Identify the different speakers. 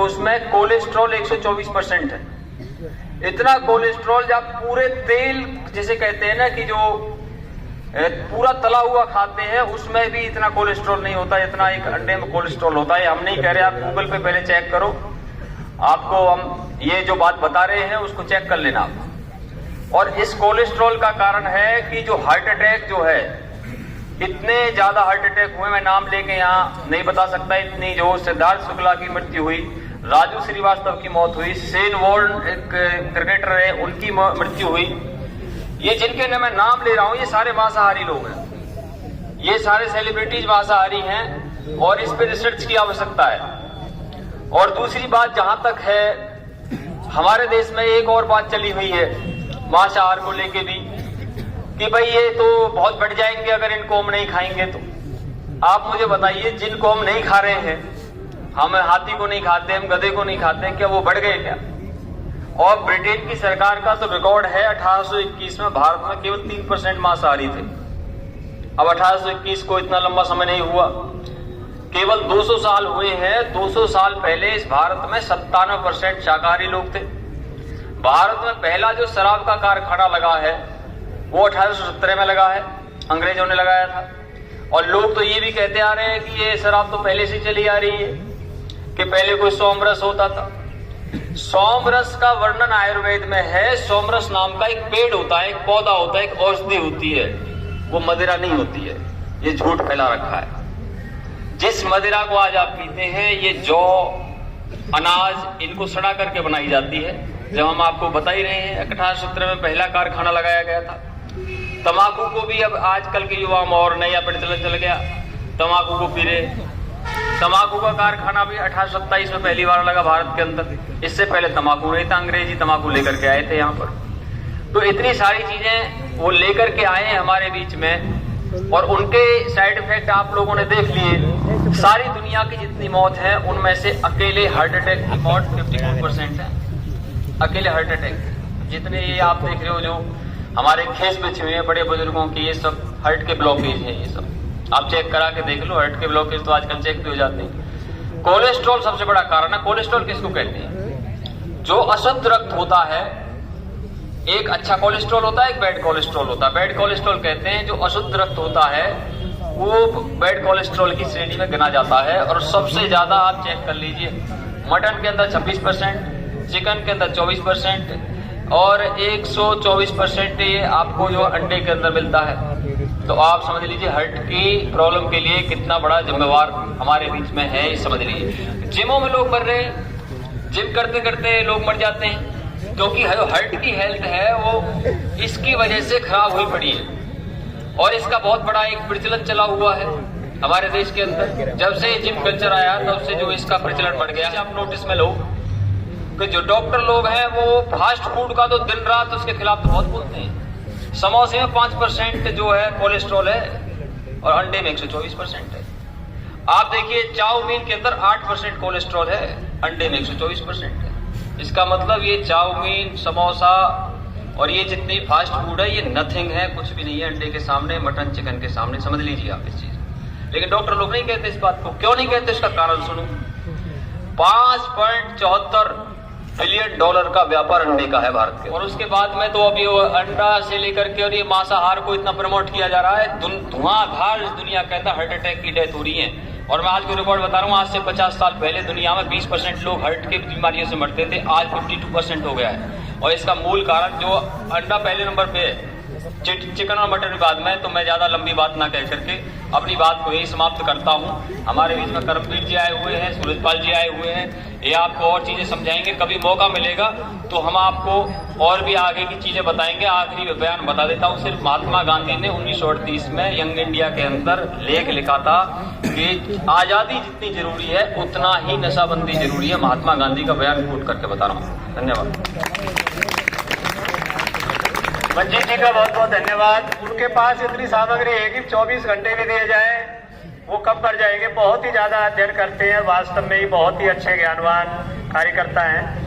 Speaker 1: उसमें कोलेस्ट्रॉल 124% है। इतना कोलेस्ट्रॉल जब पूरे तेल जिसे कहते हैं ना कि जो पूरा तला हुआ खाते हैं उसमें भी इतना कोलेस्ट्रॉल नहीं होता जितना एक अंडे में कोलेस्ट्रॉल होता है। हम नहीं कह रहे, आप गूगल पे पहले चेक करो, आपको हम ये जो बात बता रहे हैं उसको चेक कर लेना आप। और इस कोलेस्ट्रॉल का कारण है कि जो हार्ट अटैक जो है, इतने ज्यादा हार्ट अटैक हुए, मैं नाम लेके यहाँ नहीं बता सकता, इतनी जो सिद्धार्थ शुक्ला की मृत्यु हुई, राजू श्रीवास्तव की मौत हुई, शेन वॉर्न एक क्रिकेटर है उनकी मृत्यु हुई, ये जिनके मैं नाम ले रहा हूं ये सारे मांसाहारी लोग हैं, ये सारे सेलिब्रिटीज मांसाहारी हैं और इस पे रिसर्च की आवश्यकता है। और दूसरी बात जहां तक है, हमारे देश में एक और बात चली हुई है मांसाहार को लेके भी कि भाई ये तो बहुत बढ़ जाएंगे अगर इनको हम नहीं खाएंगे। तो आप मुझे बताइए, जिनको हम नहीं खा रहे हैं, हम हाथी को नहीं खाते, हम गधे को नहीं खाते, क्या वो बढ़ गए क्या? और ब्रिटेन की सरकार का तो रिकॉर्ड है 1821 में भारत में केवल 3% मांसाहारी थे। अब 1821 को इतना लंबा समय नहीं हुआ, केवल 200 साल हुए हैं। 200 साल पहले इस भारत में 97% शाकाहारी लोग थे। भारत में पहला जो शराब का कारखाना लगा है वो 1817 में लगा है, अंग्रेजों ने लगाया था। और लोग तो ये भी कहते आ रहे हैं कि ये शराब तो पहले से चली आ रही है, कि पहले कोई सोमरस होता था। सोमरस का वर्णन आयुर्वेद में है। सोमरस नाम का एक पेड़ होता है, एक पौधा होता है, एक औषधि होती है, वो मदिरा नहीं होती है। ये झूठ फैला रखा है। जिस मदिरा को आज आप पीते हैं ये जौ, अनाज, इनको सड़ा करके बनाई जाती है। जब हम आपको बता ही रहे हैं 1817 में पहला कारखाना लगाया गया था। तंबाकू को भी अब आजकल के युवा में और नया प्रचलन चल गया, तंबाकू को पी रहे। तंबाकू का कारखाना भी 1827 में पहली बार लगा भारत के अंदर। इससे पहले तंबाकू नहीं था, अंग्रेजी तंबाकू लेकर के आए थे यहाँ पर। तो इतनी सारी चीजें वो लेकर के आए हैं हमारे बीच में, और उनके साइड इफेक्ट आप लोगों ने देख लिए। सारी दुनिया की जितनी मौत है उनमें से अकेले हार्ट अटैक की मौत 54% है। अकेले हार्ट अटैक जितने ये आप देख रहे हो जो हमारे खेस बिछे हुए हैं बड़े बुजुर्गों की, ये सब हार्ट के ब्लॉकेज है। ये सब आप चेक करा के देख लो, हार्ट के ब्लॉकेज तो आजकल चेक भी हो जाते हैं। कोलेस्ट्रॉल सबसे बड़ा कारण है। कोलेस्ट्रॉल किसको कहते हैं? जो अशुद्ध रक्त होता है। एक अच्छा कोलेस्ट्रॉल होता है, एक बैड कोलेस्ट्रॉल होता है। बैड कोलेस्ट्रॉल कहते हैं जो अशुद्ध रक्त होता है, वो बैड कोलेस्ट्रॉल की श्रेणी में गिना जाता है। और सबसे ज्यादा आप चेक कर लीजिए, मटन के अंदर 26%, चिकन के अंदर 24% और 124% ये आपको जो अंडे के अंदर मिलता है। तो आप समझ लीजिए हार्ट की प्रॉब्लम के लिए कितना बड़ा जिम्मेवार हमारे बीच में है, ये समझ लीजिए। जिमों में लोग मर रहे हैं, जिम करते करते लोग मर जाते हैं, क्योंकि हार्ट की हेल्थ है वो इसकी वजह से खराब हुई पड़ी है। और इसका बहुत बड़ा एक प्रचलन चला हुआ है हमारे देश के अंदर। जब से जिम कल्चर आया तब से जो इसका प्रचलन बढ़ गया। आप नोटिस में लो कि जो डॉक्टर लोग हैं वो फास्ट फूड का तो दिन रात उसके खिलाफ तो बहुत बोलते हैं। समोसे में 5% जो है कोलेस्ट्रॉल है और अंडे में 124% है। आप देखिए चाउमीन के अंदर 8% कोलेस्ट्रॉल है, अंडे में 124% है। इसका मतलब ये चाउमीन, समोसा और ये जितनी फास्ट फूड है ये नथिंग है, कुछ भी नहीं है अंडे के सामने, मटन चिकन के सामने। समझ लीजिए आप इस चीज। लेकिन डॉक्टर लोग नहीं कहते इस बात को। क्यों नहीं कहते? इसका कारण सुनो। $5.74 बिलियन का व्यापार अंडे का है भारत के। और उसके बाद में तो अभी अंडा से लेकर के और ये मांसाहार को इतना प्रमोट किया जा रहा है, धुआंधार दुनिया कहता हार्ट अटैक की डेथ हो रही है। और मैं आज को रिकॉर्ड बता रहा हूँ, आज से 50 साल पहले दुनिया में 20% लोग हार्ट की बीमारियों से मरते थे, आज 52% हो गया है। और इसका मूल कारण जो अंडा पहले नंबर पे है, चिकन और मटन के बाद में। तो मैं ज्यादा लंबी बात ना कह करके अपनी बात को यही समाप्त करता हूँ। हमारे बीच में करमवीर जी आए हुए हैं, सूरजपाल जी आए हुए हैं, ये आपको और चीजें समझाएंगे। कभी मौका मिलेगा तो हम आपको और भी आगे की चीजें बताएंगे। आखिरी बयान बता देता हूँ, सिर्फ महात्मा गांधी ने 1938 में यंग इंडिया के अंदर लेख लिखा था कि आजादी जितनी जरूरी है उतना ही नशाबंदी जरूरी है। महात्मा गांधी का बयान कोट करके बता रहा हूँ। धन्यवाद।
Speaker 2: मंजीत जी का बहुत बहुत धन्यवाद। उनके पास इतनी सामग्री है कि 24 घंटे भी दिए जाए वो कम पड़ जाएंगे। बहुत ही ज्यादा अध्ययन करते हैं, वास्तव में ही बहुत ही अच्छे ज्ञानवान कार्यकर्ता हैं।